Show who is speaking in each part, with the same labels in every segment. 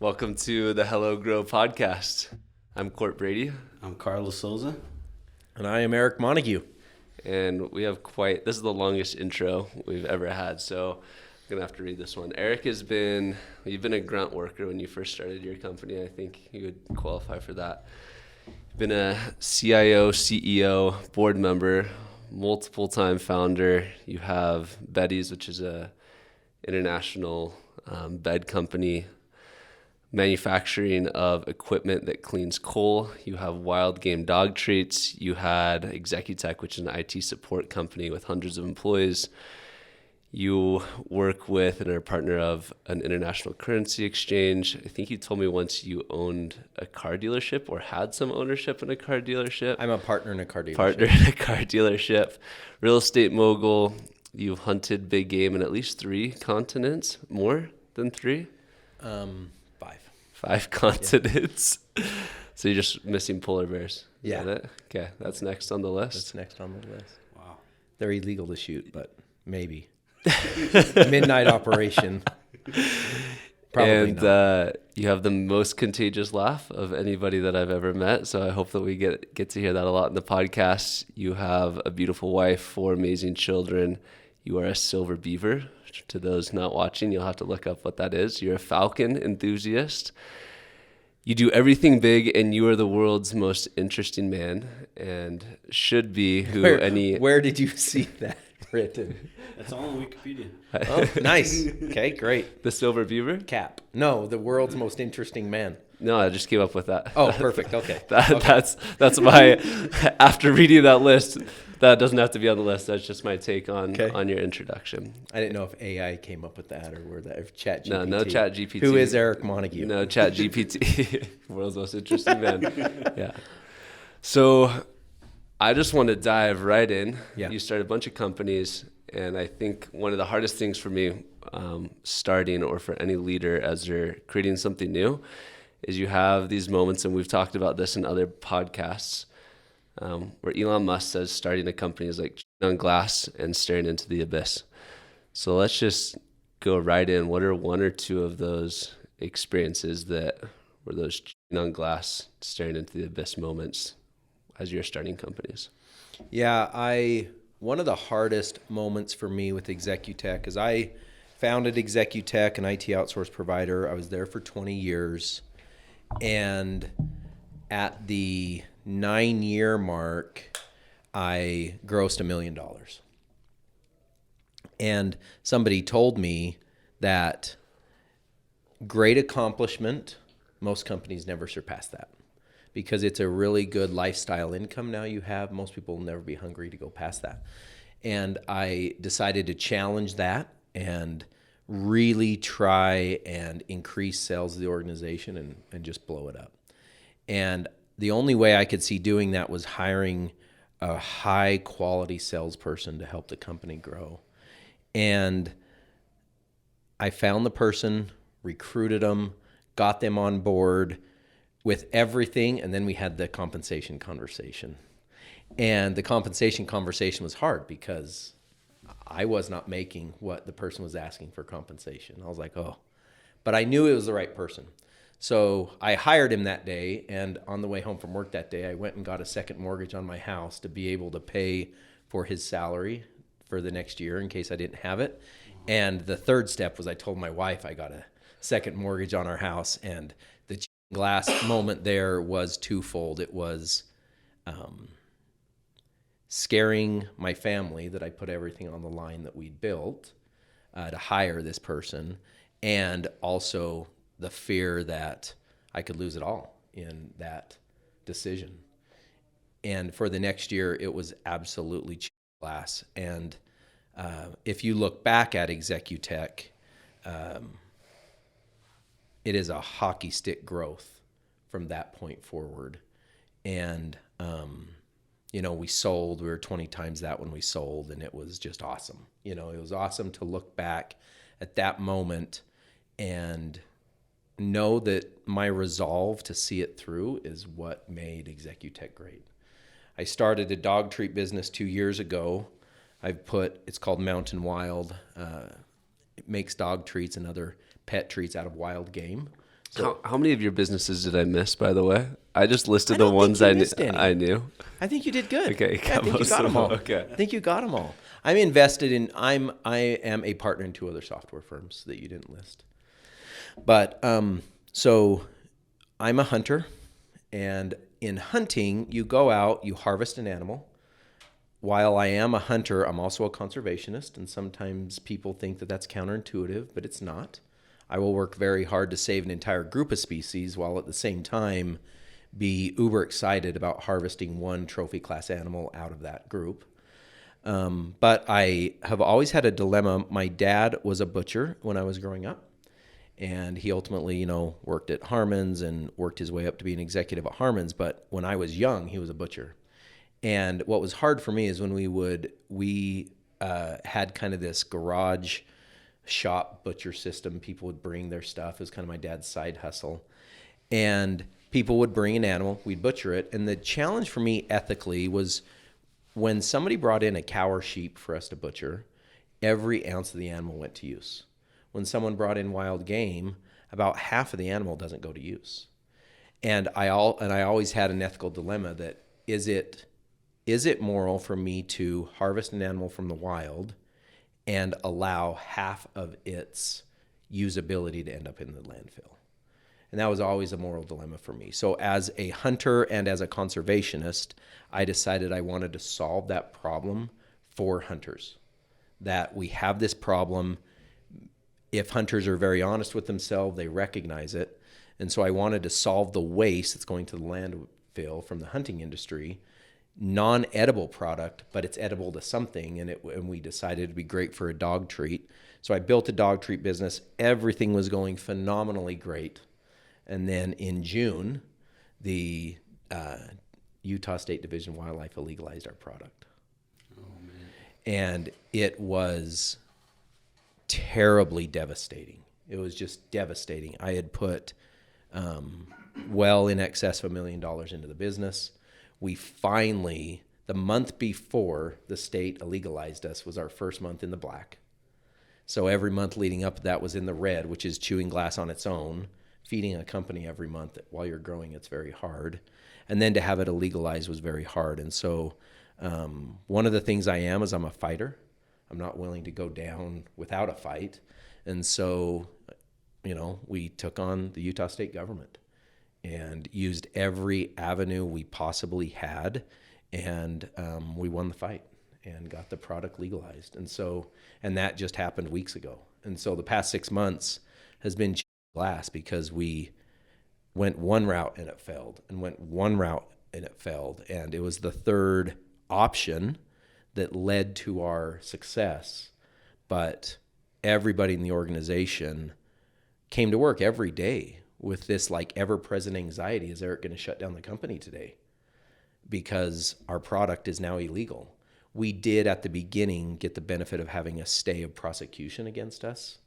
Speaker 1: Welcome to the Hello Grow podcast. I'm Court Brady.
Speaker 2: I'm Carlos Souza.
Speaker 3: And I am Eric Montague.
Speaker 1: And we have this is the longest intro we've ever had, so I'm going to have to read this one. Eric you've been a grunt worker when you first started your company. I think you would qualify for that. You've been a CIO, CEO, board member, multiple time founder. You have Beddy's, which is a international bed company, manufacturing of equipment that cleans coal. You have Wild Game Dog Treats. You had Executech, which is an IT support company with hundreds of employees. You work with and are a partner of an international currency exchange. I think you told me once you owned a car dealership or had some ownership in a car dealership.
Speaker 3: I'm a partner in a car dealership.
Speaker 1: Real estate mogul. You've hunted big game in at least 3 continents, more than 3? 5 continents. Yeah. So you're just missing polar bears. Is that it? Okay, that's next on the list.
Speaker 3: Wow. They're illegal to shoot, but maybe. Midnight operation. Probably not.
Speaker 1: You have the most contagious laugh of anybody that I've ever met. So I hope that we get to hear that a lot in the podcast. You have a beautiful wife, 4 amazing children. You are a silver beaver. To those not watching, you'll have to look up what that is. You're a falcon enthusiast. You do everything big, and you are the world's most interesting man, and should be
Speaker 3: Where did you see that written?
Speaker 2: That's all on Wikipedia.
Speaker 3: Oh, nice. Okay, great.
Speaker 1: The silver beaver?
Speaker 3: Cap. No, the world's most interesting man.
Speaker 1: No, I just came up with that.
Speaker 3: Oh, perfect. Okay.
Speaker 1: That's why after reading that list, that doesn't have to be on the list. That's just my take on your introduction.
Speaker 3: I didn't know if AI came up with that or where that, if ChatGPT.
Speaker 1: No ChatGPT.
Speaker 3: Who is Eric Montague?
Speaker 1: No ChatGPT. World's most interesting man. Yeah. So I just want to dive right in.
Speaker 3: Yeah.
Speaker 1: You started a bunch of companies, and I think one of the hardest things for me starting, or for any leader as they're creating something new, is you have these moments, and we've talked about this in other podcasts, where Elon Musk says starting a company is like chewing on glass and staring into the abyss. So let's just go right in. What are 1 or 2 of those experiences that were those chewing on glass, staring into the abyss moments as you're starting companies?
Speaker 3: Yeah, one of the hardest moments for me with Executech is I founded Executech, an IT outsource provider. I was there for 20 years. And at the 9-year mark, I grossed $1 million. And somebody told me that great accomplishment, most companies never surpass that, because it's a really good lifestyle income now you have. Most people will never be hungry to go past that. And I decided to challenge that and really try and increase sales of the organization and just blow it up. And the only way I could see doing that was hiring a high quality salesperson to help the company grow. And I found the person, recruited them, got them on board with everything, and then we had the compensation conversation. And the compensation conversation was hard because I was not making what the person was asking for compensation. I was like, oh, but I knew it was the right person. So I hired him that day, and on the way home from work that day, I went and got a second mortgage on my house to be able to pay for his salary for the next year in case I didn't have it. And the third step was I told my wife I got a second mortgage on our house, and the glass moment there was twofold. It was scaring my family that I put everything on the line that we'd built to hire this person, and also the fear that I could lose it all in that decision. And for the next year, it was absolutely glass. And if you look back at Executech, it is a hockey stick growth from that point forward. And we were 20 times that when we sold, and it was just awesome. It was awesome to look back at that moment and know that my resolve to see it through is what made Executech great. I started a dog treat business 2 years ago. It's called Mountain Wild. It makes dog treats and other pet treats out of wild game.
Speaker 1: How many of your businesses did I miss, by the way? I just listed
Speaker 3: I
Speaker 1: the
Speaker 3: don't
Speaker 1: ones
Speaker 3: think you missed any.
Speaker 1: I knew.
Speaker 3: I think you did good.
Speaker 1: Okay,
Speaker 3: Yeah, I think you got them all.
Speaker 1: Okay.
Speaker 3: I think you got them all. I'm invested in. I am a partner in 2 other software firms that you didn't list. But so I'm a hunter, and in hunting, you go out, you harvest an animal. While I am a hunter, I'm also a conservationist, and sometimes people think that that's counterintuitive, but it's not. I will work very hard to save an entire group of species while at the same time be uber excited about harvesting one trophy class animal out of that group. But I have always had a dilemma. My dad was a butcher when I was growing up, and he ultimately, worked at Harmon's and worked his way up to be an executive at Harmon's. But when I was young, he was a butcher. And what was hard for me is when we had kind of this garage shop butcher system. People would bring their stuff. It was kind of my dad's side hustle. And people would bring an animal, we'd butcher it. And the challenge for me ethically was when somebody brought in a cow or sheep for us to butcher, every ounce of the animal went to use. When someone brought in wild game, about half of the animal doesn't go to use. And I always had an ethical dilemma that is it moral for me to harvest an animal from the wild and allow half of its usability to end up in the landfill? And that was always a moral dilemma for me. So as a hunter and as a conservationist, I decided I wanted to solve that problem for hunters. That we have this problem. If hunters are very honest with themselves, they recognize it. And so I wanted to solve the waste that's going to the landfill from the hunting industry. Non-edible product, but it's edible to something, and we decided it'd be great for a dog treat. So I built a dog treat business. Everything was going phenomenally great. And then in June, the Utah State Division of Wildlife illegalized our product.
Speaker 2: Oh, man.
Speaker 3: And it was terribly devastating. It was just devastating. I had put well in excess of $1 million into the business. We finally, the month before the state illegalized us, was our first month in the black. So every month leading up to that was in the red, which is chewing glass on its own. Feeding a company every month while you're growing, it's very hard. And then to have it illegalized was very hard. And so one of the things is I'm a fighter. I'm not willing to go down without a fight. And so, we took on the Utah state government and used every avenue we possibly had. And we won the fight and got the product legalized. And that just happened weeks ago. And so the past 6 months has been glass because we went one route and it failed, and went one route and it failed. And it was the third option that led to our success. But everybody in the organization came to work every day with this ever-present anxiety. Is Eric going to shut down the company today? Because our product is now illegal. We did at the beginning get the benefit of having a stay of prosecution against us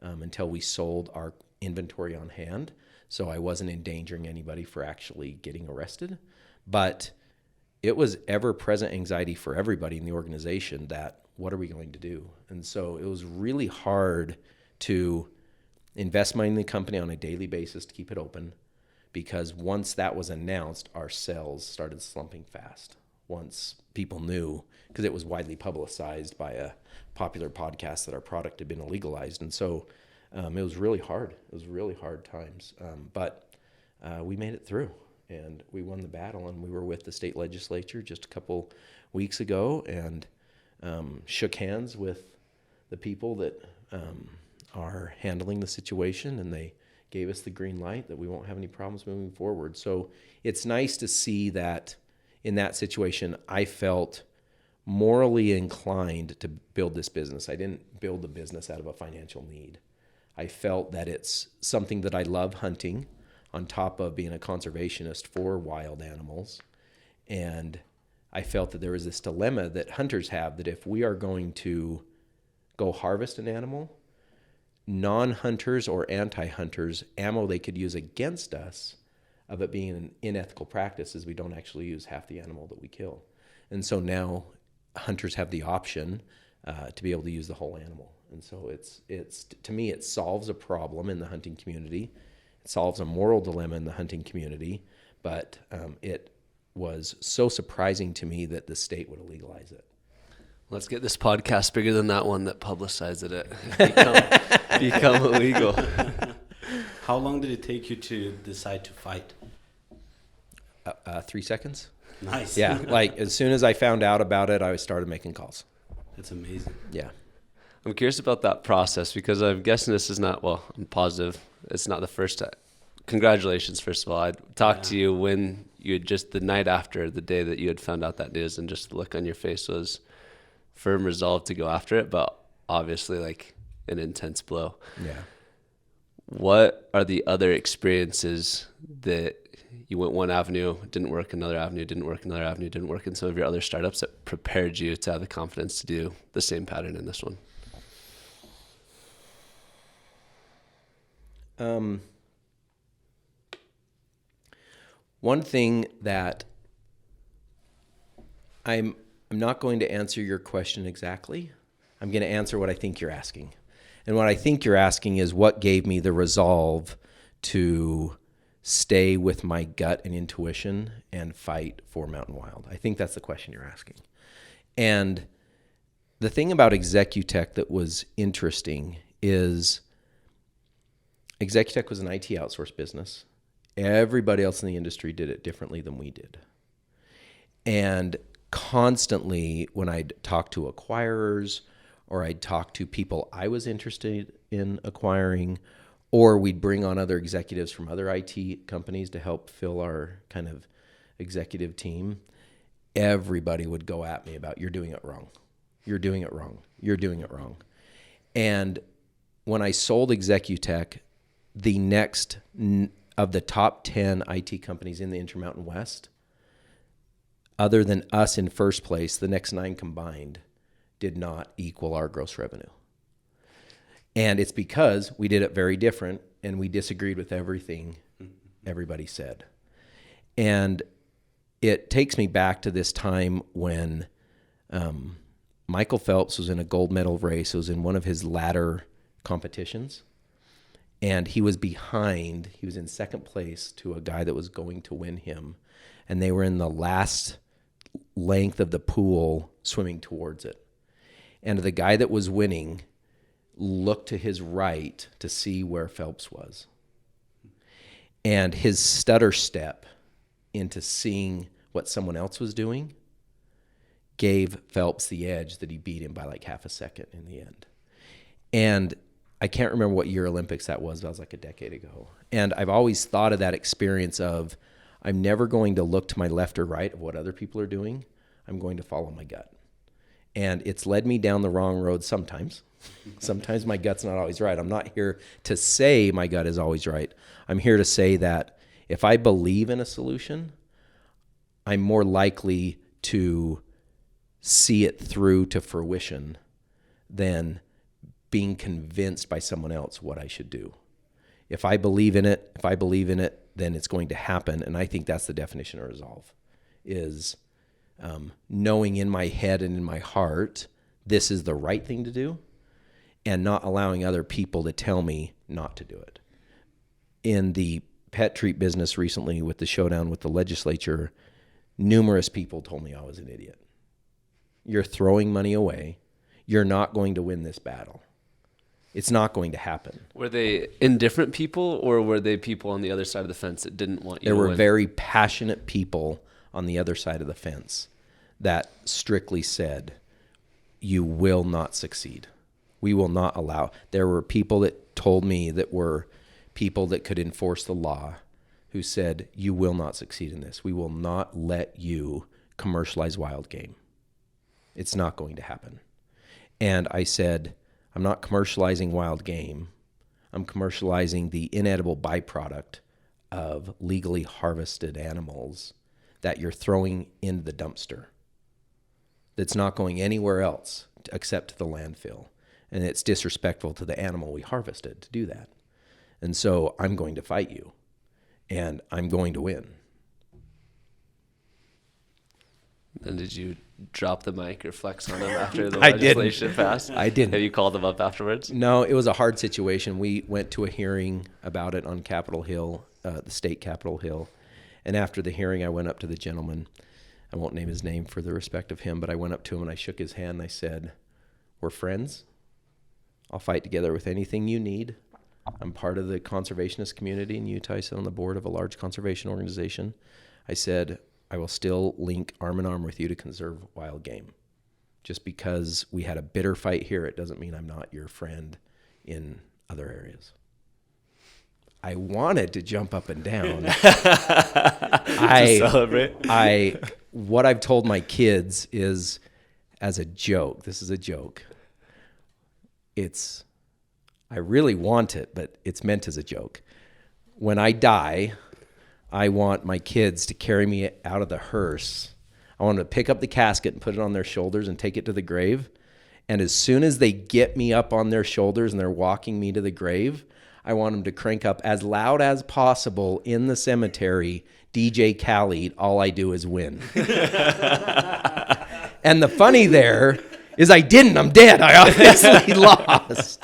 Speaker 3: until we sold our inventory on hand. So I wasn't endangering anybody for actually getting arrested. But it was ever-present anxiety for everybody in the organization that, what are we going to do? And so it was really hard to invest money in the company on a daily basis to keep it open, because once that was announced, our sales started slumping fast. Once people knew, because it was widely publicized by a popular podcast that our product had been illegalized. And so it was really hard. It was really hard times. But we made it through, and we won the battle. And we were with the state legislature just a couple weeks ago and shook hands with the people that are handling the situation, and they gave us the green light that we won't have any problems moving forward. So it's nice to see that in that situation, I felt morally inclined to build this business. I didn't build the business out of a financial need. I felt that it's something that I love, hunting, on top of being a conservationist for wild animals. And I felt that there was this dilemma that hunters have, that if we are going to go harvest an animal, non-hunters or anti-hunters, ammo they could use against us of it being an unethical practice is we don't actually use half the animal that we kill. And so now hunters have the option to be able to use the whole animal. And so it's to me, it solves a problem in the hunting community. It solves a moral dilemma in the hunting community, but it was so surprising to me that the state would legalize it.
Speaker 1: Let's get this podcast bigger than that one that publicized it. Become illegal.
Speaker 2: How long did it take you to decide to fight?
Speaker 3: 3 seconds.
Speaker 2: Nice.
Speaker 3: Yeah, like as soon as I found out about it, I started making calls.
Speaker 2: That's amazing.
Speaker 3: Yeah.
Speaker 1: I'm curious about that process because I'm guessing this is not, well, I'm positive it's not the first time. Congratulations, first of all. I talked to you when you had just the night after the day that you had found out that news, and just the look on your face was firm resolve to go after it, but obviously like an intense blow.
Speaker 3: Yeah.
Speaker 1: What are the other experiences that you went one avenue, didn't work, another avenue, didn't work, another avenue, didn't work in some of your other startups that prepared you to have the confidence to do the same pattern in this one?
Speaker 3: One thing that I'm not going to answer your question exactly. I'm going to answer what I think you're asking. And what I think you're asking is what gave me the resolve to stay with my gut and intuition and fight for Mountain Wild. I think that's the question you're asking. And the thing about Executech that was interesting is Executech was an IT outsource business. Everybody else in the industry did it differently than we did. And constantly when I'd talk to acquirers or I'd talk to people I was interested in acquiring, or we'd bring on other executives from other IT companies to help fill our kind of executive team, everybody would go at me about, you're doing it wrong. You're doing it wrong. You're doing it wrong. And when I sold Executech, the next of the top 10 IT companies in the Intermountain West, other than us in first place, the next 9 combined did not equal our gross revenue. And it's because we did it very different and we disagreed with everything everybody said. And it takes me back to this time when Michael Phelps was in a gold medal race. It was in one of his ladder competitions. And he was behind, he was in second place to a guy that was going to win him. And they were in the last length of the pool swimming towards it. And the guy that was winning looked to his right to see where Phelps was. And his stutter step into seeing what someone else was doing gave Phelps the edge that he beat him by like half a second in the end. And I can't remember what year Olympics that was like a decade ago. And I've always thought of that experience of, I'm never going to look to my left or right of what other people are doing. I'm going to follow my gut. And it's led me down the wrong road sometimes. Sometimes my gut's not always right. I'm not here to say my gut is always right. I'm here to say that if I believe in a solution, I'm more likely to see it through to fruition than being convinced by someone else what I should do. If I believe in it, then it's going to happen. And I think that's the definition of resolve, is knowing in my head and in my heart, this is the right thing to do, and not allowing other people to tell me not to do it. In the pet treat business recently with the showdown with the legislature, numerous people told me I was an idiot. You're throwing money away. You're not going to win this battle. It's not going to happen.
Speaker 1: Were they indifferent people, or were they people on the other side of the fence that didn't want you to win?
Speaker 3: There were very passionate people on the other side of the fence that strictly said, you will not succeed. We will not allow. There were people that told me that were people that could enforce the law who said, you will not succeed in this. We will not let you commercialize wild game. It's not going to happen. And I said, I'm not commercializing wild game. I'm commercializing the inedible byproduct of legally harvested animals that you're throwing into the dumpster. That's not going anywhere else except to the landfill. And it's disrespectful to the animal we harvested to do that. And so I'm going to fight you, and I'm going to win.
Speaker 1: And did you drop the mic or flex on him after the
Speaker 3: I didn't.
Speaker 1: legislation passed?
Speaker 3: I didn't.
Speaker 1: Have you called him up afterwards?
Speaker 3: No, it was a hard situation. We went to a hearing about it on Capitol Hill, the state Capitol Hill. And after the hearing, I went up to the gentleman. I won't name his name for the respect of him, but I went up to him and I shook his hand and I said, "We're friends. I'll fight together with anything you need. I'm part of the conservationist community in Utah. I sit on the board of a large conservation organization." I said, "I will still link arm in arm with you to conserve wild game. Just because we had a bitter fight here, it doesn't mean I'm not your friend in other areas." I wanted to jump up and down.
Speaker 1: To celebrate.
Speaker 3: What I've told my kids is, as a joke, this is a joke. I really want it, but it's meant as a joke. When I die, I want my kids to carry me out of the hearse. I want them to pick up the casket and put it on their shoulders and take it to the grave. And as soon as they get me up on their shoulders and they're walking me to the grave, I want them to crank up as loud as possible in the cemetery, DJ Khaled, "All I Do Is Win." And the funny there is I didn't. I'm dead. I obviously lost.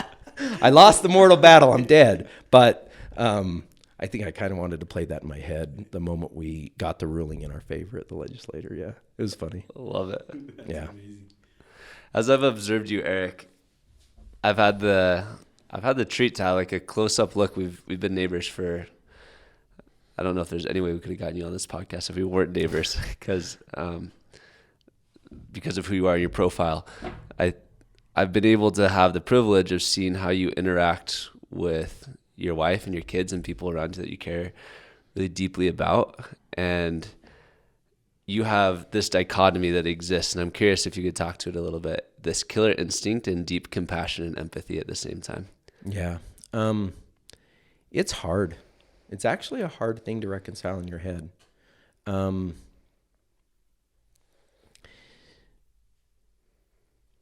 Speaker 3: I lost the mortal battle. I'm dead. But I think I kind of wanted to play that in my head the moment we got the ruling in our favor at the legislature. Yeah, it was funny.
Speaker 1: I love it.
Speaker 3: Yeah.
Speaker 2: Amazing.
Speaker 1: As I've observed you, Eric, I've had the treat to have like a close-up look. We've been neighbors for, I don't know if there's any way we could have gotten you on this podcast if we weren't neighbors, because of who you are in your profile. I've been able to have the privilege of seeing how you interact with your wife and your kids and people around you that you care really deeply about. And you have this dichotomy that exists, and I'm curious if you could talk to it a little bit, this killer instinct and deep compassion and empathy at the same time.
Speaker 3: Yeah. It's hard. It's actually a hard thing to reconcile in your head.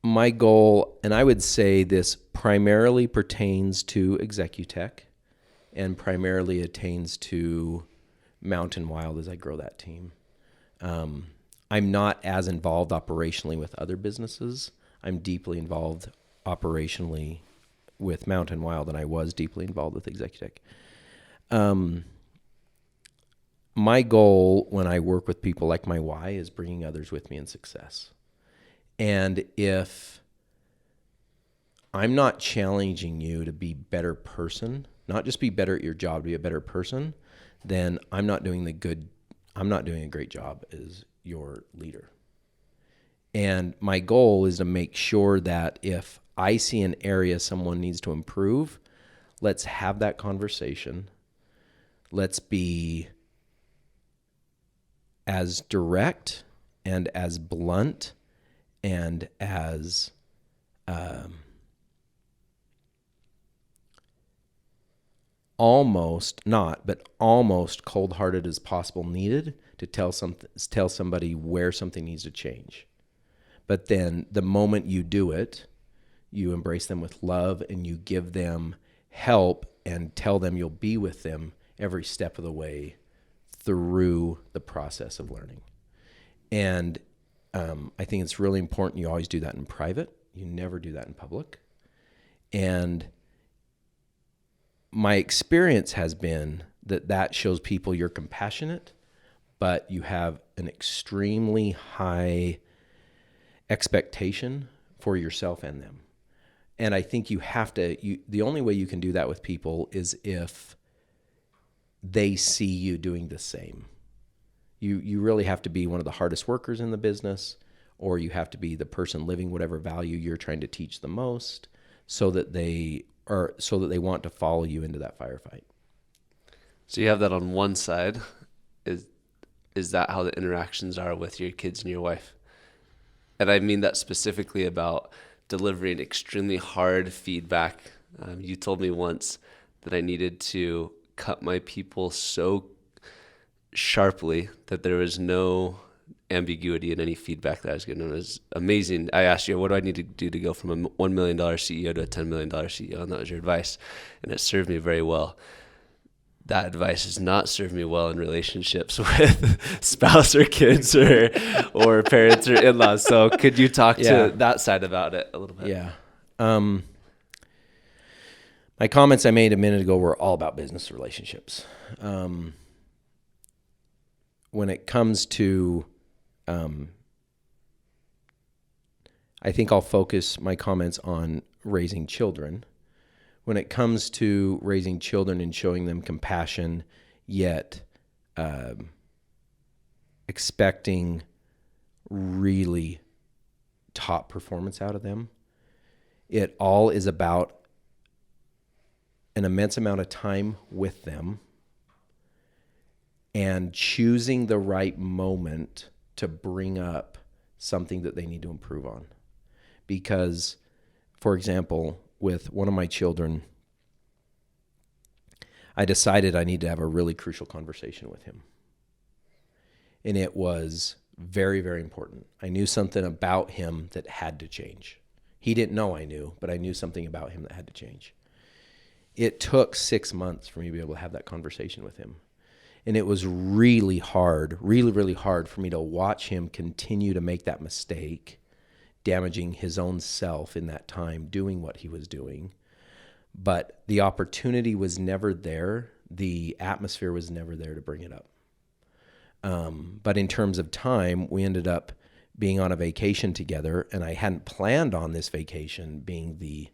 Speaker 3: My goal, and I would say this primarily pertains to Executech and primarily attains to Mountain Wild as I grow that team. I'm not as involved operationally with other businesses. I'm deeply involved operationally with Mountain Wild, and I was deeply involved with Executech. My goal when I work with people like my why is bringing others with me in success. And if I'm not challenging you to be a better person, not just be better at your job, to be a better person, then I'm not doing a great job as your leader. And my goal is to make sure that if I see an area someone needs to improve, let's have that conversation. Let's be as direct and as blunt and as almost cold-hearted as possible needed to tell somebody where something needs to change. But then the moment you do it, you embrace them with love and you give them help and tell them you'll be with them every step of the way through the process of learning. And I think it's really important you always do that in private. You never do that in public. And my experience has been that shows people you're compassionate, but you have an extremely high expectation for yourself and them. And I think the only way you can do that with people is if they see you doing the same. You really have to be one of the hardest workers in the business, or you have to be the person living whatever value you're trying to teach the most so that they want to follow you into that firefight.
Speaker 1: So you have that on one side. Is that how the interactions are with your kids and your wife? And I mean that specifically about delivering extremely hard feedback. You told me once that I needed to cut my people so sharply that there was no ambiguity in any feedback that I was getting. It was amazing. I asked you, what do I need to do to go from a $1 million CEO to a $10 million CEO? And that was your advice. And it served me very well. that advice has not served me well in relationships with spouse or kids or parents or in-laws. So could you talk to that side about it a little bit?
Speaker 3: Yeah. My comments I made a minute ago were all about business relationships. When it comes to, I think I'll focus my comments on raising children. When it comes to raising children and showing them compassion, yet expecting really top performance out of them, it all is about an immense amount of time with them and choosing the right moment to bring up something that they need to improve on. Because, for example, with one of my children, I decided I need to have a really crucial conversation with him. And it was very, very important. I knew something about him that had to change. He didn't know I knew, but I knew something about him that had to change. It took 6 months for me to be able to have that conversation with him. And it was really hard, really, really hard for me to watch him continue to make that mistake, damaging his own self in that time, doing what he was doing. But the opportunity was never there. The atmosphere was never there to bring it up. But in terms of time, we ended up being on a vacation together, and I hadn't planned on this vacation being the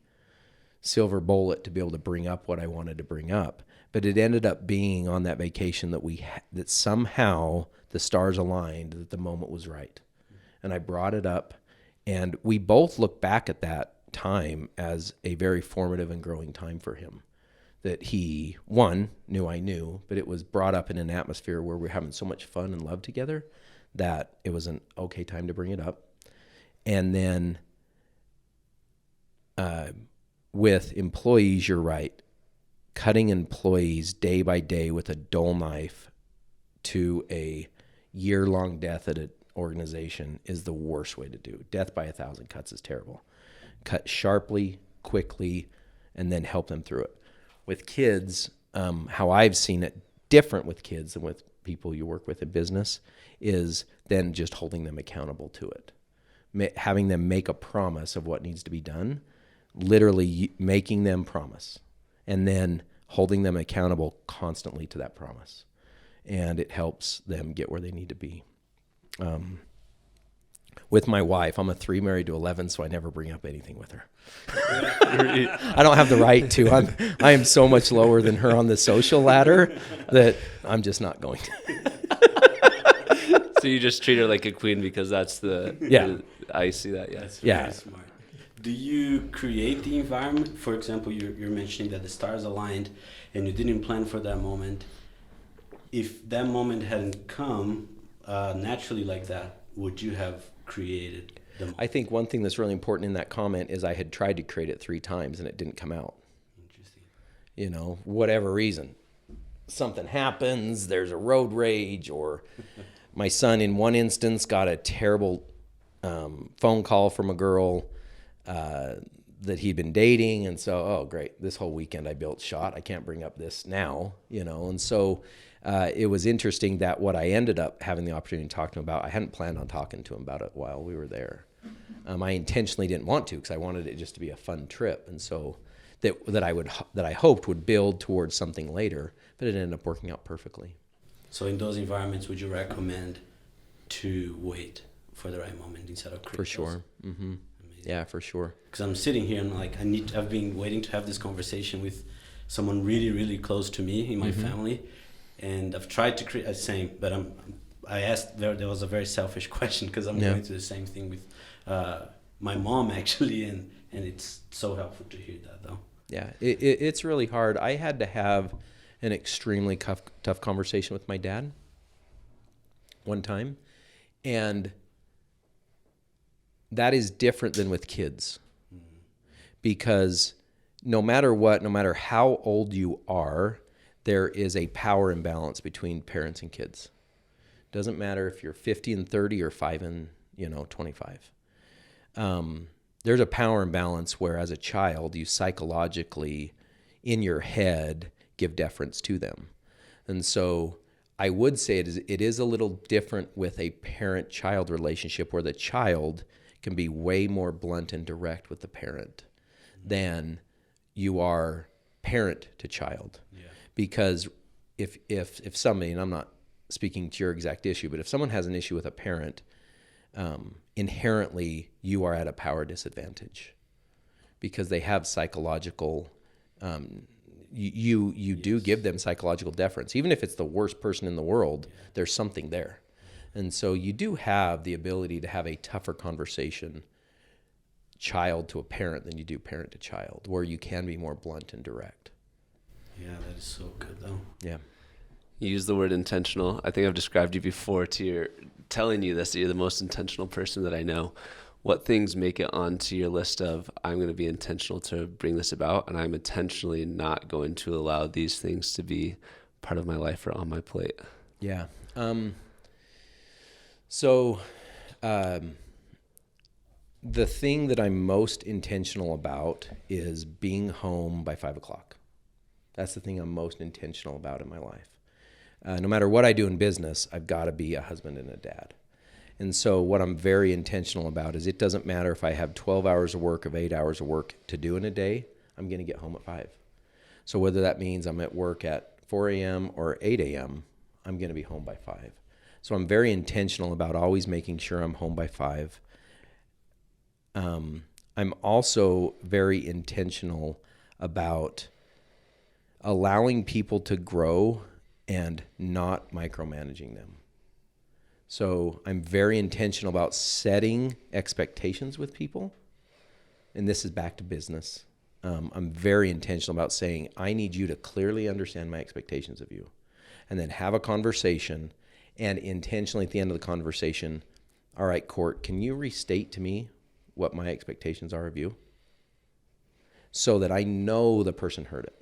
Speaker 3: silver bullet to be able to bring up what I wanted to bring up. But it ended up being on that vacation that somehow the stars aligned, that the moment was right. And I brought it up, and we both look back at that time as a very formative and growing time for him. That he, one, knew I knew, but it was brought up in an atmosphere where we're having so much fun and love together that it was an okay time to bring it up. And then with employees, you're right. Cutting employees day by day with a dull knife to a year-long death at an organization is the worst way to do. Death by 1,000 cuts is terrible. Cut sharply, quickly, and then help them through it. With kids, how I've seen it different with kids than with people you work with in business is then just holding them accountable to it. Having them make a promise of what needs to be done, literally making them promise, and then holding them accountable constantly to that promise. And it helps them get where they need to be. With my wife, I'm a 3 married to 11, so I never bring up anything with her. I don't have the right to. I am so much lower than her on the social ladder that I'm just not going to.
Speaker 1: So you just treat her like a queen because that's I see that, yeah.
Speaker 2: That's very smart. Do you create the environment? For example, you're mentioning that the stars aligned and you didn't plan for that moment. If that moment hadn't come naturally like that, would you have created the moment?
Speaker 3: I think one thing that's really important in that comment is I had tried to create it 3 times and it didn't come out.
Speaker 2: Interesting.
Speaker 3: Whatever reason. Something happens, there's a road rage, or my son in one instance got a terrible phone call from a girl that he'd been dating, and so, oh great, this whole weekend I built shot. I can't bring up this now, and so it was interesting that what I ended up having the opportunity to talk to him about, I hadn't planned on talking to him about it while we were there. I intentionally didn't want to because I wanted it just to be a fun trip, and so that I hoped would build towards something later, but it ended up working out perfectly.
Speaker 2: So in those environments, would you recommend to wait for the right moment instead of create?
Speaker 3: For sure. Mm-hmm. Yeah, for sure.
Speaker 2: Because I'm sitting here and like I've been waiting to have this conversation with someone really, really close to me in my family, and I've tried to create a same, but I asked there was a very selfish question because I'm going through the same thing with my mom actually, and it's so helpful to hear that though.
Speaker 3: Yeah, it's really hard. I had to have an extremely tough conversation with my dad one time, and that is different than with kids, because no matter what, no matter how old you are, there is a power imbalance between parents and kids. Doesn't matter if you're 50 and 30 or 5 and 25. There's a power imbalance where as a child you psychologically in your head give deference to them. And so I would say it is a little different with a parent-child relationship where the child can be way more blunt and direct with the parent than you are parent to child.
Speaker 2: Yeah.
Speaker 3: Because if somebody, and I'm not speaking to your exact issue, but if someone has an issue with a parent, inherently you are at a power disadvantage because they have psychological, you do give them psychological deference. Even if it's the worst person in the world, there's something there. And so you do have the ability to have a tougher conversation, child to a parent, than you do parent to child, where you can be more blunt and direct.
Speaker 2: Yeah, that is so good though.
Speaker 3: Yeah.
Speaker 1: You use the word intentional. I think I've described you before telling you this, that you're the most intentional person that I know. What things make it onto your list of, I'm going to be intentional to bring this about, and I'm intentionally not going to allow these things to be part of my life or on my plate?
Speaker 3: Yeah. The thing that I'm most intentional about is being home by 5:00. That's the thing I'm most intentional about in my life. No matter what I do in business, I've got to be a husband and a dad. And so what I'm very intentional about is it doesn't matter if I have 12 hours of work, of 8 hours of work to do in a day, I'm going to get home at 5. So whether that means I'm at work at 4 a.m. or 8 a.m., I'm going to be home by 5. So I'm very intentional about always making sure I'm home by 5. I'm also very intentional about allowing people to grow and not micromanaging them. So I'm very intentional about setting expectations with people. And this is back to business. I'm very intentional about saying, I need you to clearly understand my expectations of you. And then have a conversation, and intentionally at the end of the conversation, all right, Court, can you restate to me what my expectations are of you? So that I know the person heard it.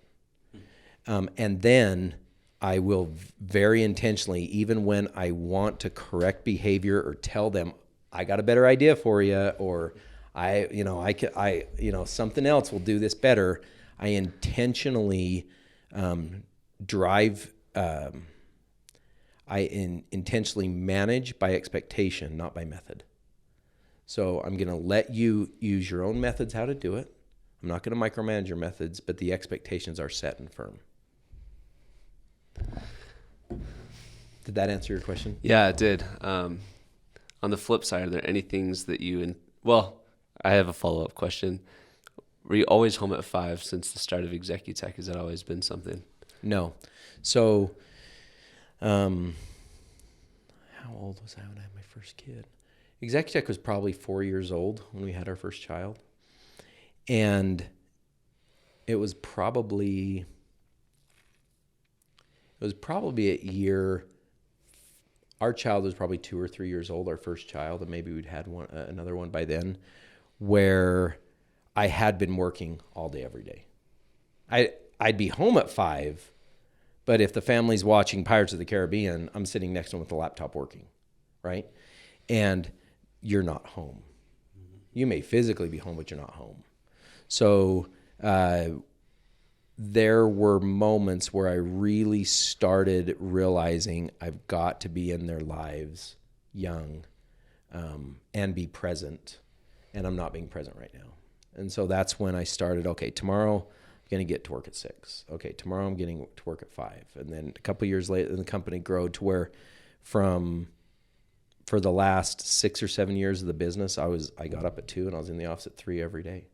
Speaker 3: And then I will very intentionally, even when I want to correct behavior or tell them, I got a better idea for you, or something else will do this better. I intentionally intentionally manage by expectation, not by method. So I'm going to let you use your own methods how to do it. I'm not going to micromanage your methods, but the expectations are set and firm. Did that answer your question?
Speaker 1: Yeah, it did. On the flip side, are there any things that I have a follow-up question. Were you always home at 5 since the start of Executech? Has that always been something?
Speaker 3: No. So, how old was I when I had my first kid? Executech was probably 4 years old when we had our first child. And it was probably a year. Our child was probably 2 or 3 years old, our first child, and maybe we'd had another one by then, where I had been working all day, every day. I'd be home at 5, but if the family's watching Pirates of the Caribbean, I'm sitting next to them with the laptop working, right? And you're not home. You may physically be home, but you're not home. So there were moments where I really started realizing I've got to be in their lives young and be present, and I'm not being present right now. And so that's when I started, okay, tomorrow I'm going to get to work at 6. Okay, tomorrow I'm getting to work at 5. And then a couple of years later, the company grew to where for the last 6 or 7 years of the business, I got up at 2 and I was in the office at 3 every day.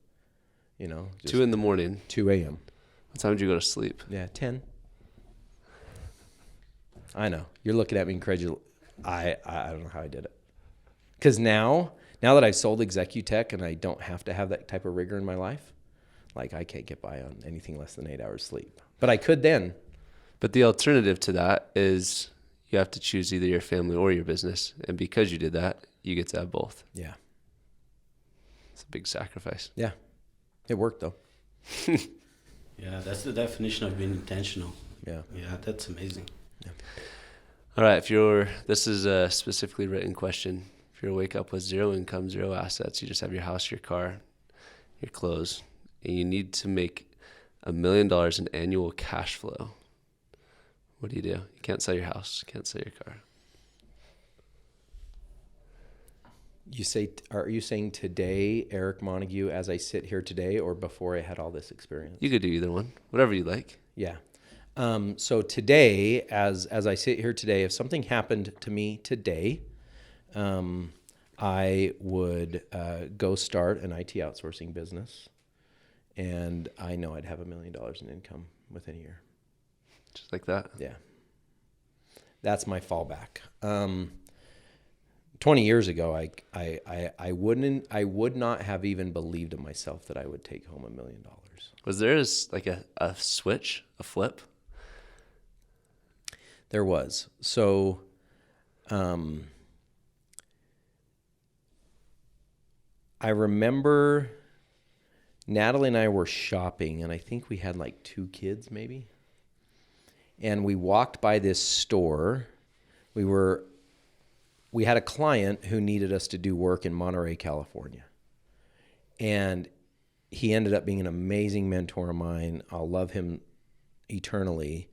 Speaker 1: 2 in the morning.
Speaker 3: 2 a.m.
Speaker 1: What time did you go to sleep?
Speaker 3: Yeah, 10. I know. You're looking at me incredulous. I don't know how I did it. Because now that I've sold Executech and I don't have to have that type of rigor in my life, like I can't get by on anything less than 8 hours sleep. But I could then.
Speaker 1: But the alternative to that is you have to choose either your family or your business. And because you did that, you get to have both.
Speaker 3: Yeah.
Speaker 1: It's a big sacrifice.
Speaker 3: Yeah. It worked, though.
Speaker 2: Yeah, that's the definition of being intentional.
Speaker 3: Yeah.
Speaker 2: Yeah, that's amazing.
Speaker 3: Yeah.
Speaker 1: All right. This is a specifically written question. If you wake up with 0 income, 0 assets, you just have your house, your car, your clothes, and you need to make $1 million in annual cash flow, What do? You can't sell your house, can't sell your car.
Speaker 3: Are you saying today, Eric Montague, as I sit here today, or before I had all this experience?
Speaker 1: You could do either one, whatever you like.
Speaker 3: Yeah. So today, as I sit here today, if something happened to me today, I would go start an IT outsourcing business, and I know I'd have $1 million in income within a year.
Speaker 1: Just like that?
Speaker 3: Yeah. That's my fallback. 20 years ago, I would not have even believed in myself that I would take home $1 million.
Speaker 1: Was there like a switch, a flip?
Speaker 3: There was. So, I remember Natalie and I were shopping, and I think we had like 2 kids maybe. And we walked by this store. We had a client who needed us to do work in Monterey, California. And he ended up being an amazing mentor of mine. I'll love him eternally.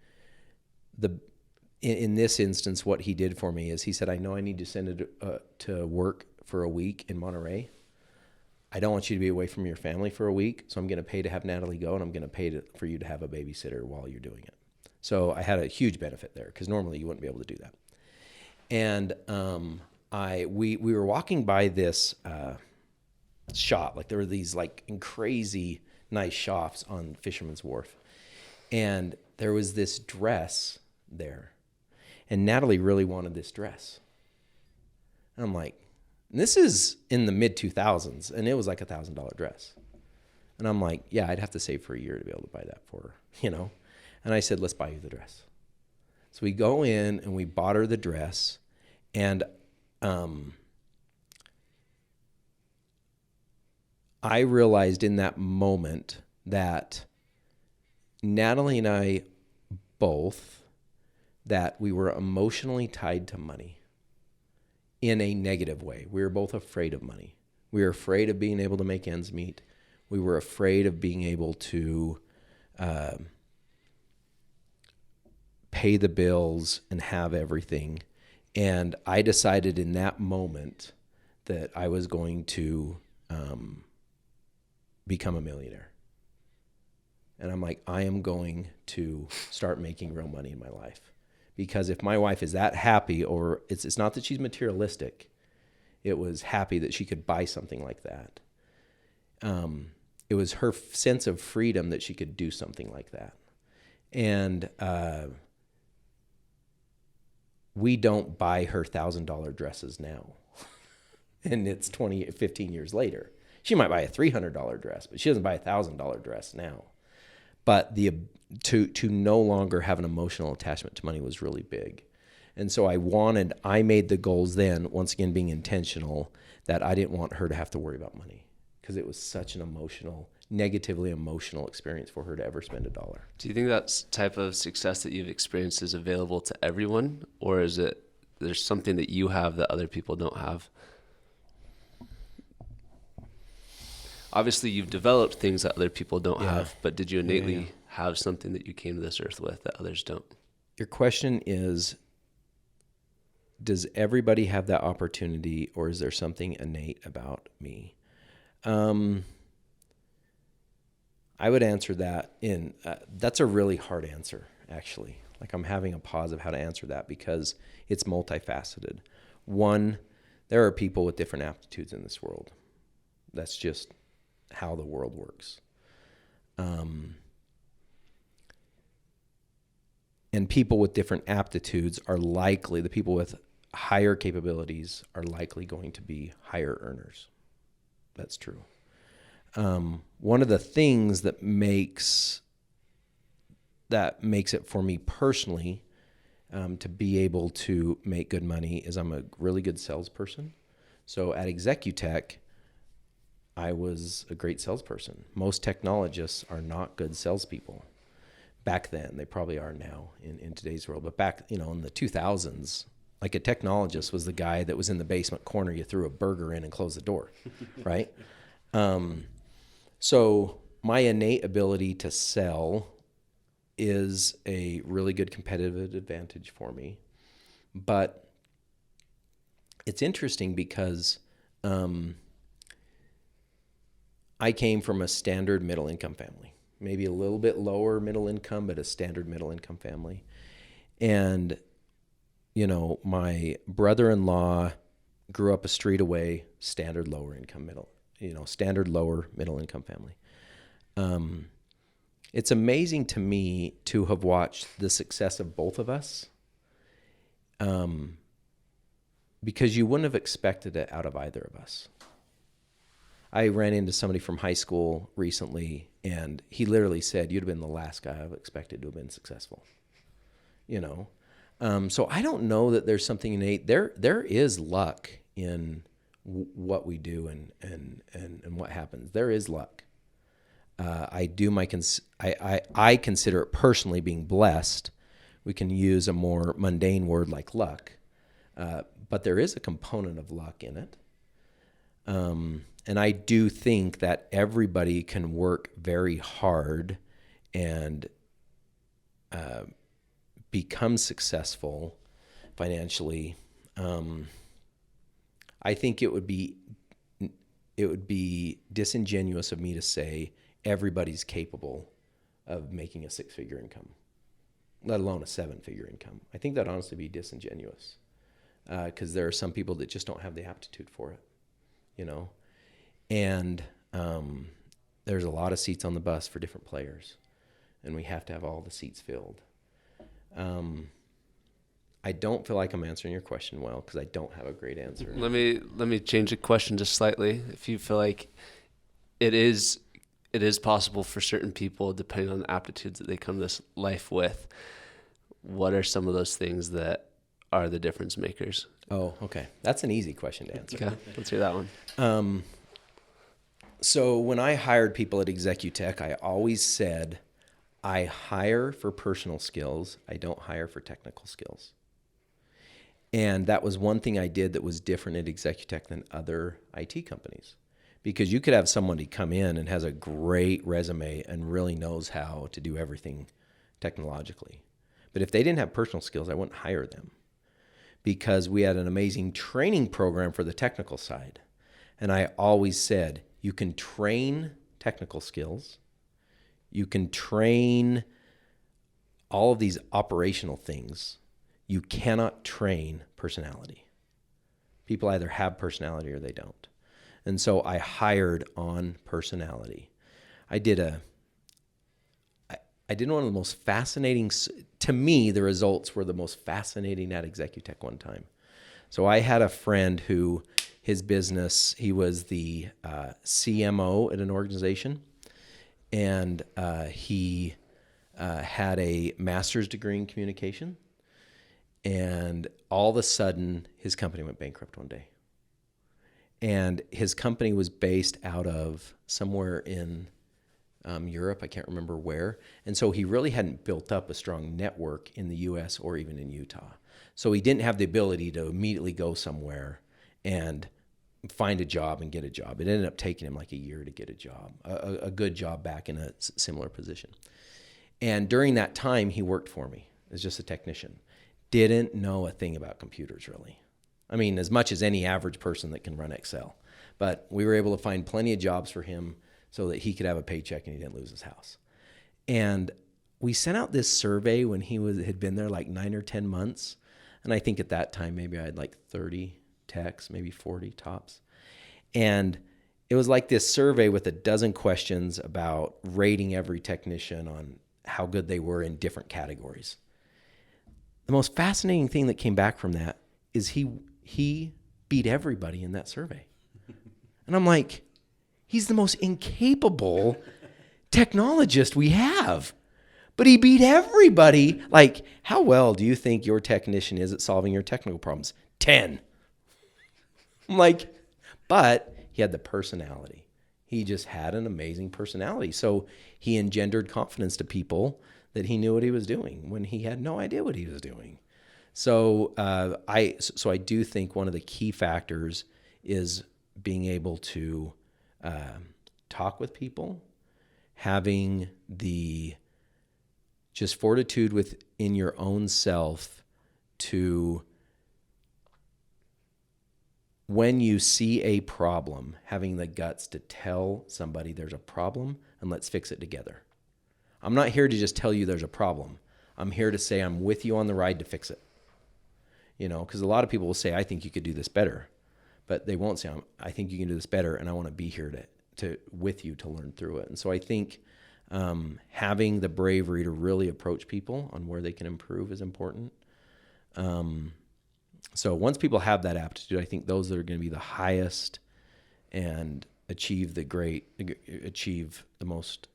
Speaker 3: In this instance, what he did for me is he said, I know I need to send it to work for a week in Monterey. I don't want you to be away from your family for a week, so I'm going to pay to have Natalie go, and I'm going to pay for you to have a babysitter while you're doing it. So I had a huge benefit there, because normally you wouldn't be able to do that. And we were walking by this shop. Like, there were these like crazy nice shops on Fisherman's Wharf, and there was this dress there, and Natalie really wanted this dress. And I'm like, and this is in the mid 2000s, and it was like $1,000 dress. And I'm like, yeah, I'd have to save for a year to be able to buy that for her, you know. And I said, let's buy you the dress. So we go in and we bought her the dress, and I realized in that moment that Natalie and I both, that we were emotionally tied to money in a negative way. We were both afraid of money. We were afraid of being able to make ends meet. We were afraid of being able to pay the bills and have everything. And I decided in that moment that I was going to become a millionaire. And I'm like, I am going to start making real money in my life. Because if my wife is that happy, or it's not that she's materialistic, it was happy that she could buy something like that. It was her sense of freedom that she could do something like that. And we don't buy her $1,000 dresses now. And it's 15 years later. She might buy a $300 dress, but she doesn't buy a $1,000 dress now. But to no longer have an emotional attachment to money was really big. And so I made the goals then, once again being intentional, that I didn't want her to have to worry about money, because it was such an negatively emotional experience for her to ever spend $1.
Speaker 1: Do you think that type of success that you've experienced is available to everyone, or is it there's something that you have that other people don't have? Obviously, you've developed things that other people don't have, but did you innately have something that you came to this earth with that others don't?
Speaker 3: Your question is, does everybody have that opportunity, or is there something innate about me? I would answer that that's a really hard answer, actually. Like, I'm having a pause of how to answer that, because it's multifaceted. One, there are people with different aptitudes in this world. That's just how the world works. And people with different aptitudes are likely, the people with higher capabilities are likely going to be higher earners. That's true. One of the things that makes it for me personally to be able to make good money is I'm a really good salesperson. So at Executech, I was a great salesperson. Most technologists are not good salespeople. Back then, they probably are now in today's world. But back, in the 2000s, like, a technologist was the guy that was in the basement corner. You threw a burger in and closed the door, right? So my innate ability to sell is a really good competitive advantage for me. But it's interesting because I came from a standard middle income family, maybe a little bit lower middle income, but a standard middle income family. And, you know, my brother-in-law grew up a street away, standard lower middle income family. It's amazing to me to have watched the success of both of us, because you wouldn't have expected it out of either of us. I ran into somebody from high school recently, and he literally said, "You'd have been the last guy I've expected to have been successful." You know, so I don't know that there's something innate. There is luck in what we do and what happens. There is luck. I consider it personally being blessed. We can use a more mundane word like luck, but there is a component of luck in it. And I do think that everybody can work very hard and become successful financially. I think it would be disingenuous of me to say everybody's capable of making a 6-figure income, let alone a 7-figure income. I think that honestly be disingenuous, because there are some people that just don't have the aptitude for it, you know. And there's a lot of seats on the bus for different players, and we have to have all the seats filled. I don't feel like I'm answering your question well, because I don't have a great answer.
Speaker 1: Let me change the question just slightly. If you feel like it is possible for certain people, depending on the aptitudes that they come to this life with, what are some of those things that are the difference makers?
Speaker 3: Oh, okay. That's an easy question to answer.
Speaker 1: Okay, let's hear that one.
Speaker 3: So when I hired people at Executech, I always said, I hire for personal skills. I don't hire for technical skills. And that was one thing I did that was different at Executech than other IT companies. Because you could have somebody come in and has a great resume and really knows how to do everything technologically. But if they didn't have personal skills, I wouldn't hire them. Because we had an amazing training program for the technical side. And I always said, you can train technical skills. You can train all of these operational things. You cannot train personality. People either have personality or they don't. And so I hired on personality. I did one of the most fascinating, to me, the results were the most fascinating at Executech one time. So I had a friend who, his business, he was the CMO at an organization, and he had a master's degree in communication, and all of a sudden, his company went bankrupt one day. And his company was based out of somewhere in Europe, I can't remember where. And so he really hadn't built up a strong network in the US or even in Utah. So he didn't have the ability to immediately go somewhere and find a job and get a job. It ended up taking him like a year to get a job, a good job back in a similar position. And during that time, he worked for me as just a technician. Didn't know a thing about computers, really. I mean, as much as any average person that can run Excel. But we were able to find plenty of jobs for him so that he could have a paycheck and he didn't lose his house. And we sent out this survey when he had been there like 9 or 10 months. And I think at that time, maybe I had like 30 techs, maybe 40 tops. And it was like this survey with a dozen questions about rating every technician on how good they were in different categories. The most fascinating thing that came back from that is he beat everybody in that survey. And I'm like, he's the most incapable technologist we have. But he beat everybody. Like, how well do you think your technician is at solving your technical problems? 10. I'm like, but he had the personality. He just had an amazing personality. So he engendered confidence to people that he knew what he was doing when he had no idea what he was doing. So I do think one of the key factors is being able to talk with people, having the just fortitude within your own self to, when you see a problem, having the guts to tell somebody there's a problem and let's fix it together. I'm not here to just tell you there's a problem. I'm here to say I'm with you on the ride to fix it. You know, because a lot of people will say, I think you could do this better. But they won't say, I think you can do this better, and I want to be here to with you to learn through it. And so I think having the bravery to really approach people on where they can improve is important. So once people have that aptitude, I think those that are going to be the highest and achieve the most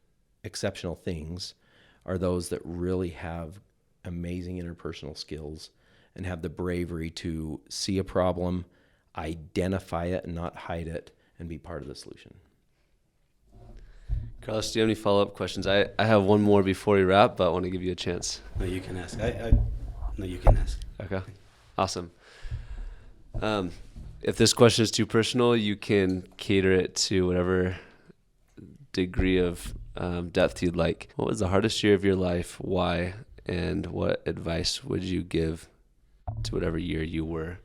Speaker 3: exceptional things are those that really have amazing interpersonal skills and have the bravery to see a problem, identify it and not hide it, and be part of the solution.
Speaker 1: Carlos, do you have any follow-up questions? I have one more before we wrap, but I want to give you a chance.
Speaker 2: No, you can ask. No, you can ask.
Speaker 1: Okay, awesome. If this question is too personal, you can cater it to whatever degree of depth you'd like. What was the hardest year of your life? Why? And what advice would you give to whatever year you were,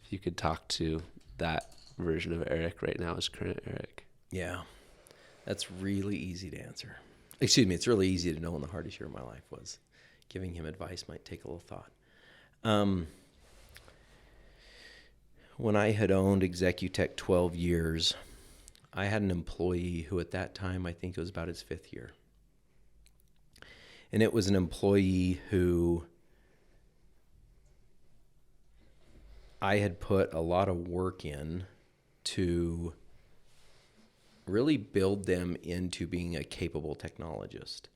Speaker 1: if you could talk to that version of Eric right now as current Eric?
Speaker 3: Yeah, that's really easy to answer. Excuse me, it's really easy to know when the hardest year of my life was. Giving him advice might take a little thought. When I had owned Executech 12 years, I had an employee who at that time, I think it was about his 5th year. And it was an employee who I had put a lot of work in to really build them into being a capable technologist.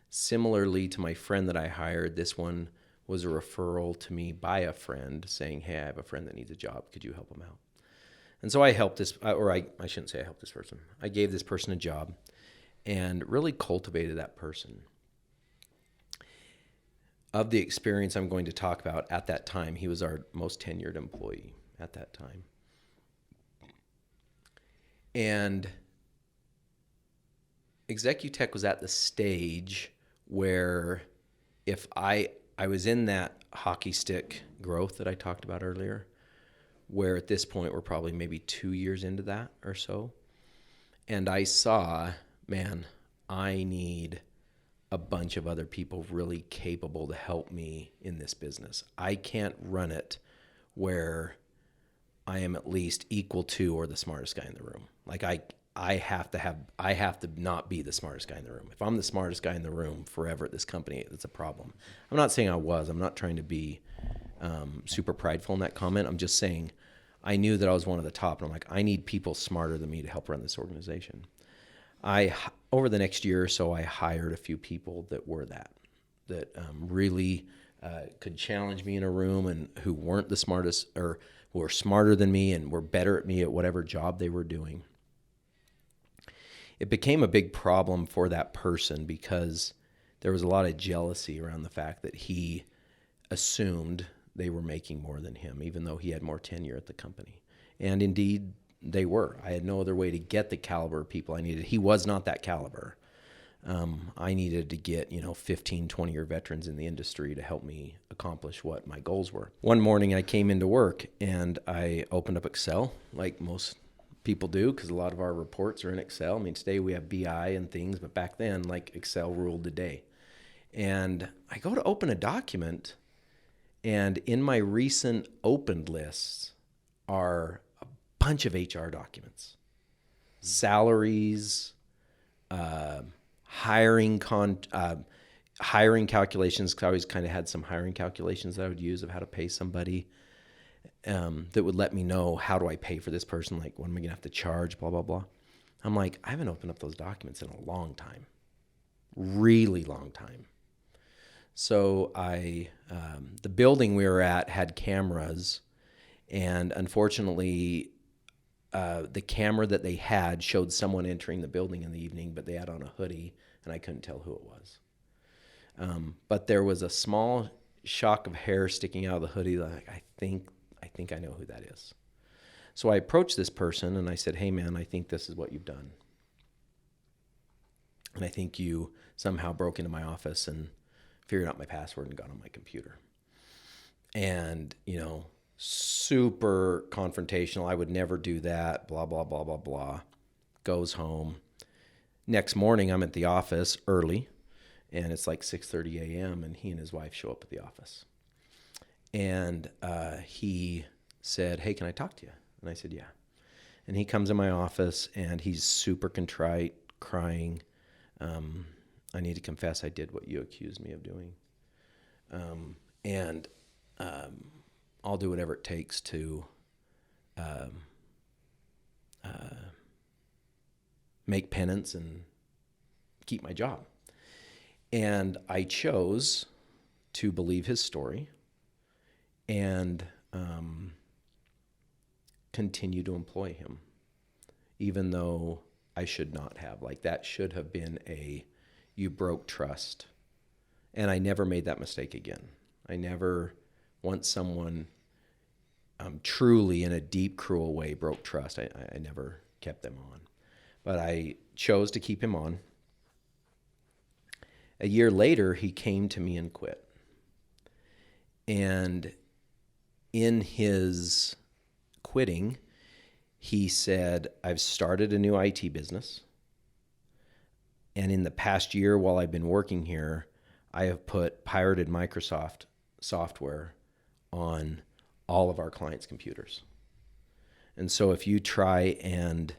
Speaker 3: Similarly to my friend that I hired, this one was a referral to me by a friend saying, hey, I have a friend that needs a job. Could you help him out? And so I helped this, or I shouldn't say I helped this person. I gave this person a job and really cultivated that person. Of the experience I'm going to talk about at that time, he was our most tenured employee at that time. And Executech was at the stage where if I was in that hockey stick growth that I talked about earlier, where at this point we're probably maybe 2 years into that or so. And I saw, man, I need a bunch of other people really capable to help me in this business. I can't run it where I am at least equal to or the smartest guy in the room. Like I have to not be the smartest guy in the room. If I'm the smartest guy in the room forever at this company, that's a problem. I'm not saying I was. I'm not trying to be super prideful in that comment. I'm just saying I knew that I was one of the top, and I'm like, I need people smarter than me to help run this organization. Over the next year or so, I hired a few people that were that really could challenge me in a room and who weren't the smartest or were smarter than me and were better at me at whatever job they were doing. It became a big problem for that person because there was a lot of jealousy around the fact that he assumed they were making more than him, even though he had more tenure at the company. And indeed, they were. I had no other way to get the caliber of people I needed. He was not that caliber. I needed to get, 15, 20-year veterans in the industry to help me accomplish what my goals were. One morning I came into work and I opened up Excel like most people do, because a lot of our reports are in Excel. I mean, today we have BI and things, but back then, like, Excel ruled the day. And I go to open a document, and in my recent opened lists are a bunch of HR documents, salaries, hiring calculations, because I always kind of had some hiring calculations that I would use of how to pay somebody. That would let me know, how do I pay for this person? Like, what am I going to have to charge? Blah, blah, blah. I'm like, I haven't opened up those documents in a long time. Really long time. So the building we were at had cameras, and unfortunately, the camera that they had showed someone entering the building in the evening, but they had on a hoodie, and I couldn't tell who it was. But there was a small shock of hair sticking out of the hoodie. Like, I think I know who that is. So I approached this person and I said, hey man, I think this is what you've done. And I think you somehow broke into my office and figured out my password and got on my computer. And, super confrontational. I would never do that, blah, blah, blah, blah, blah. Goes home. Next morning, I'm at the office early, and it's like 6:30 a.m., and he and his wife show up at the office. And he said, "Hey, can I talk to you?" And I said, "Yeah." And he comes in my office, and he's super contrite, crying. "I need to confess I did what you accused me of doing. And I'll do whatever it takes to make penance and keep my job." And I chose to believe his story and continue to employ him, even though I should not have. Like, that should have been you broke trust. And I never made that mistake again. I never, once someone truly in a deep, cruel way broke trust, I never kept them on. But I chose to keep him on. A year later, he came to me and quit. And in his quitting, he said, "I've started a new IT business. And in the past year while I've been working here, I have put pirated Microsoft software on all of our clients' computers. And so if you try and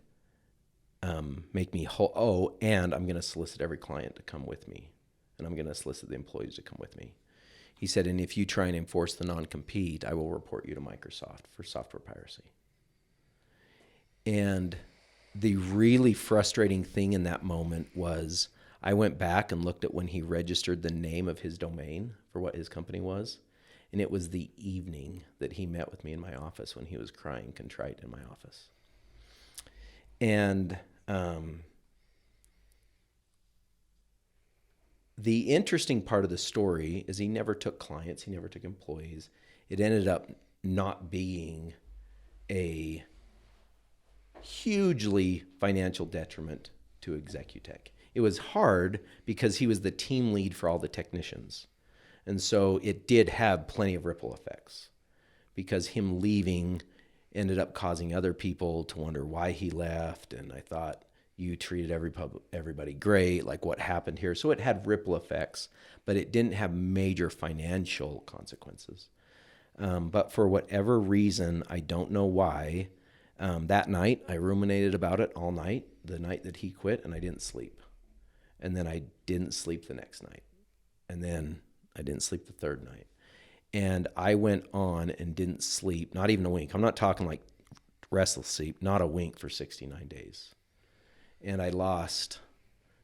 Speaker 3: make me whole, and I'm going to solicit every client to come with me, and I'm going to solicit the employees to come with me." He said, "And if you try and enforce the non-compete, I will report you to Microsoft for software piracy." And the really frustrating thing in that moment was I went back and looked at when he registered the name of his domain for what his company was. And it was the evening that he met with me in my office when he was crying contrite in my office. And the interesting part of the story is he never took clients, he never took employees. It ended up not being a hugely financial detriment to Executech. It was hard because he was the team lead for all the technicians. And so it did have plenty of ripple effects because him leaving ended up causing other people to wonder why he left. And I thought, you treated everybody great, like what happened here? So it had ripple effects, but it didn't have major financial consequences. But for whatever reason, I don't know why, that night I ruminated about it all night, the night that he quit, and I didn't sleep. And then I didn't sleep the next night. And then I didn't sleep the third night. And I went on and didn't sleep, not even a wink. I'm not talking like restless sleep, not a wink for 69 days. And I lost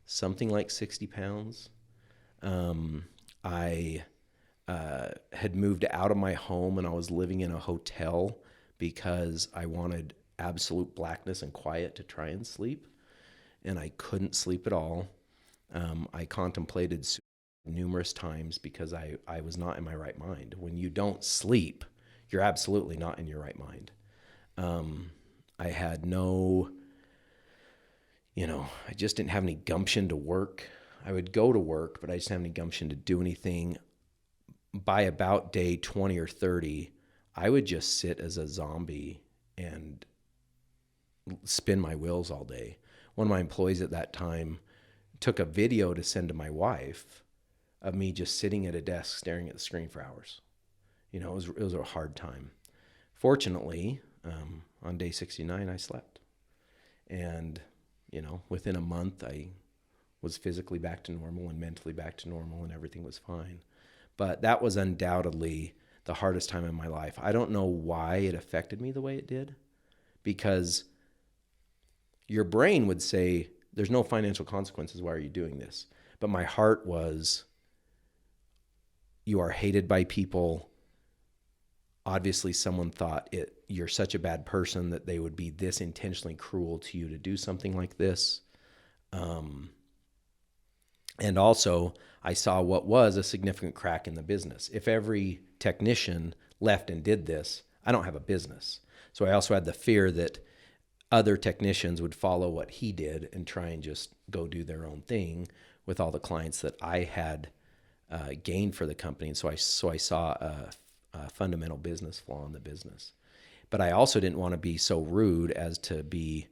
Speaker 3: something like 60 pounds. I had moved out of my home and I was living in a hotel because I wanted absolute blackness and quiet to try and sleep. And I couldn't sleep at all. I contemplated suicide numerous times because I was not in my right mind. When you don't sleep, you're absolutely not in your right mind. I had I just didn't have any gumption to work. I would go to work, but I just didn't have any gumption to do anything. By about day 20 or 30, I would just sit as a zombie and spin my wheels all day. One of my employees at that time took a video to send to my wife of me just sitting at a desk staring at the screen for hours. It was a hard time. Fortunately, on day 69, I slept. And within a month, I was physically back to normal and mentally back to normal and everything was fine. But that was undoubtedly the hardest time in my life. I don't know why it affected me the way it did, because your brain would say, there's no financial consequences. Why are you doing this? But my heart was, you are hated by people. Obviously, someone thought you're such a bad person that they would be this intentionally cruel to you to do something like this. And also, I saw what was a significant crack in the business. If every technician left and did this, I don't have a business. So I also had the fear that other technicians would follow what he did and try and just go do their own thing with all the clients that I had gain for the company. And so I saw a fundamental business flaw in the business. But I also didn't want to be so rude as to be,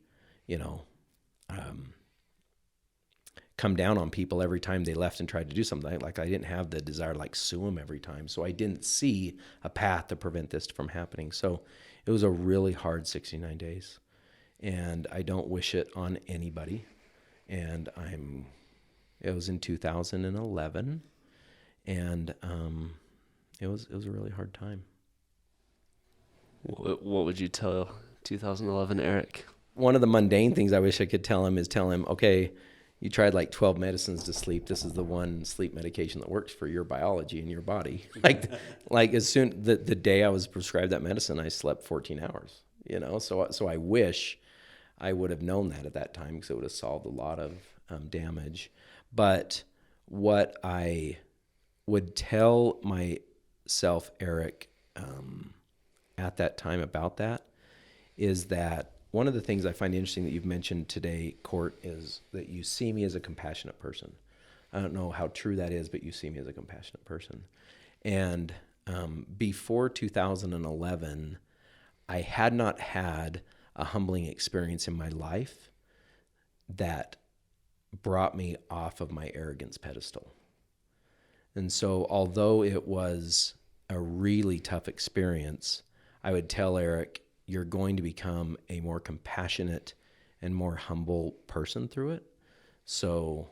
Speaker 3: come down on people every time they left and tried to do something. Like I didn't have the desire to like sue them every time. So I didn't see a path to prevent this from happening. So it was a really hard 69 days, and I don't wish it on anybody. And it was in 2011, and it was a really hard time.
Speaker 1: What would you tell 2011 Eric?
Speaker 3: One of the mundane things I wish I could tell him, okay, you tried like 12 medicines to sleep. This is the one sleep medication that works for your biology and your body. Like as soon the day I was prescribed that medicine, I slept 14 hours. So I wish I would have known that at that time, because it would have solved a lot of damage. But what I would tell myself, Eric, at that time about that is that one of the things I find interesting that you've mentioned today, Court, is that you see me as a compassionate person. I don't know how true that is, but you see me as a compassionate person. And before 2011, I had not had a humbling experience in my life that brought me off of my arrogance pedestal. And so although it was a really tough experience, I would tell Eric, you're going to become a more compassionate and more humble person through it. So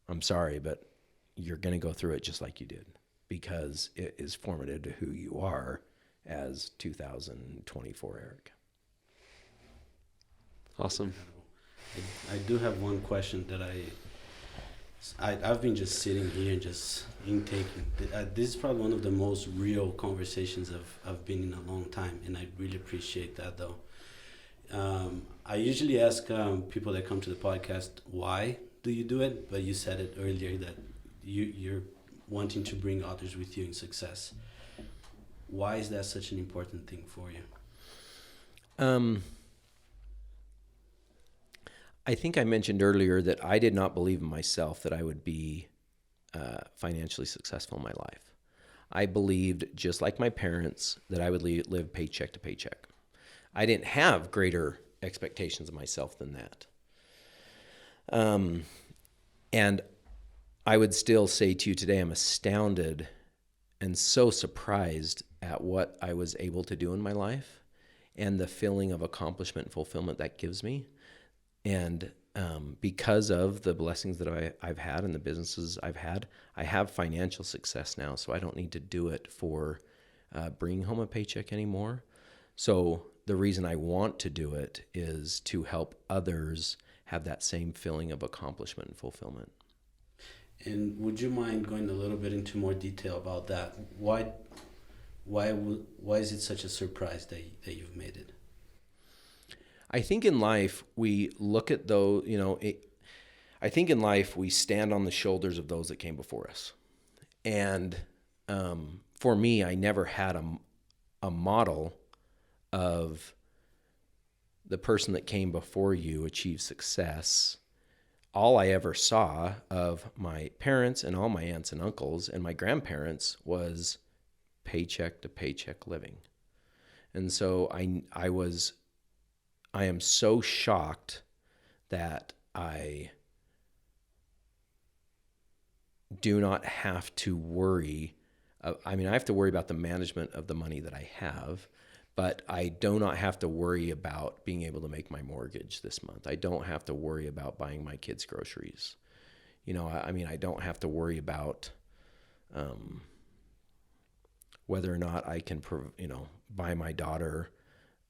Speaker 3: I'm sorry, but you're going to go through it just like you did, because it is formative to who you are as 2024 Eric.
Speaker 1: Awesome.
Speaker 2: I do have one question that I've been just sitting here and just intaking. This is probably one of the most real conversations I've been in a long time, and I really appreciate that, though. I usually ask people that come to the podcast, why do you do it? But you said it earlier that you're wanting to bring others with you in success. Why is that such an important thing for you?
Speaker 3: I think I mentioned earlier that I did not believe in myself that I would be financially successful in my life. I believed, just like my parents, that I would live paycheck to paycheck. I didn't have greater expectations of myself than that. And I would still say to you today, I'm astounded and so surprised at what I was able to do in my life and the feeling of accomplishment and fulfillment that gives me. And because of the blessings that I've had and the businesses I've had, I have financial success now. So I don't need to do it for bringing home a paycheck anymore. So the reason I want to do it is to help others have that same feeling of accomplishment and fulfillment.
Speaker 2: And would you mind going a little bit into more detail about that? Why is it such a surprise that you've made it?
Speaker 3: I think in life we look at those, I think in life we stand on the shoulders of those that came before us. And for me, I never had a model of the person that came before you achieve success. All I ever saw of my parents and all my aunts and uncles and my grandparents was paycheck to paycheck living. And so I am so shocked that I do not have to worry. I have to worry about the management of the money that I have, but I do not have to worry about being able to make my mortgage this month. I don't have to worry about buying my kids groceries. I don't have to worry about whether or not I can, buy my daughter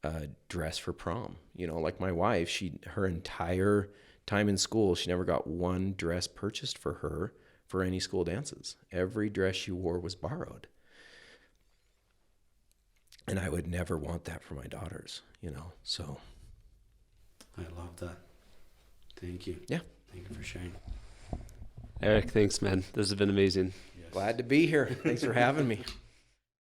Speaker 3: a dress for prom. Like my wife, her entire time in school, she never got one dress purchased for her for any school dances. Every dress she wore was borrowed. And I would never want that for my daughters, so.
Speaker 2: I love that. Thank you.
Speaker 3: Yeah.
Speaker 2: Thank you for sharing.
Speaker 1: Eric, thanks, man. This has been amazing.
Speaker 2: Yes.
Speaker 3: Glad to be here. Thanks for having me.